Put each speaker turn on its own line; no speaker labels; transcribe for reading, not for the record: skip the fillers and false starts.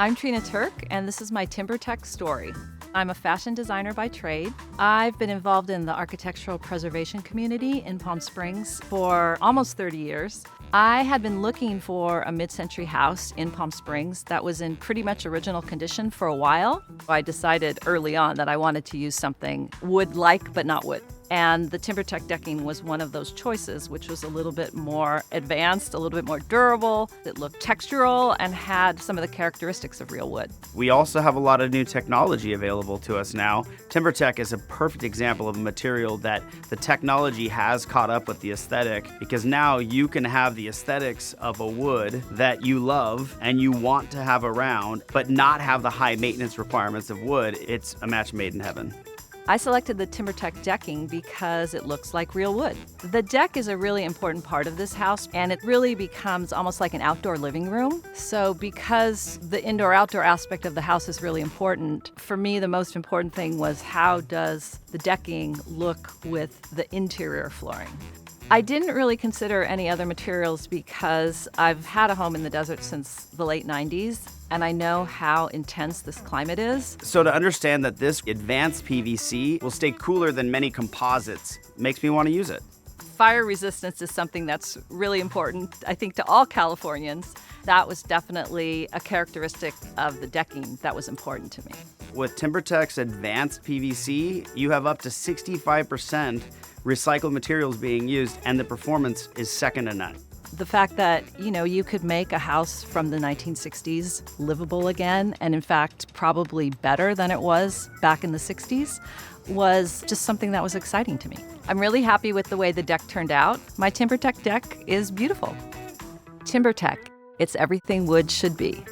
I'm Trina Turk, and this is my TimberTech story. I'm a fashion designer by trade. I've been involved in the architectural preservation community in Palm Springs for almost 30 years. I had been looking for a mid-century house in Palm Springs that was in pretty much original condition for a while. I decided early on that I wanted to use something wood-like but not wood. And the TimberTech decking was one of those choices, which was a little bit more advanced, a little bit more durable. It looked textural and had some of the characteristics of real wood.
We also have a lot of new technology available to us now. TimberTech is a perfect example of a material that the technology has caught up with the aesthetic, because now you can have the aesthetics of a wood that you love and you want to have around, but not have the high maintenance requirements of wood. It's a match made in heaven.
I selected the TimberTech decking because it looks like real wood. The deck is a really important part of this house, and it really becomes almost like an outdoor living room. So because the indoor-outdoor aspect of the house is really important, for me the most important thing was, how does the decking look with the interior flooring? I didn't really consider any other materials because I've had a home in the desert since the late 90s, and I know how intense this climate is.
So to understand that this advanced PVC will stay cooler than many composites makes me want to use it.
Fire resistance is something that's really important, I think, to all Californians. That was definitely a characteristic of the decking that was important to me.
With TimberTech's advanced PVC, you have up to 65% recycled materials being used, and the performance is second to none.
The fact that, you could make a house from the 1960s livable again, and in fact, probably better than it was back in the 60s, was just something that was exciting to me. I'm really happy with the way the deck turned out. My TimberTech deck is beautiful. TimberTech, it's everything wood should be.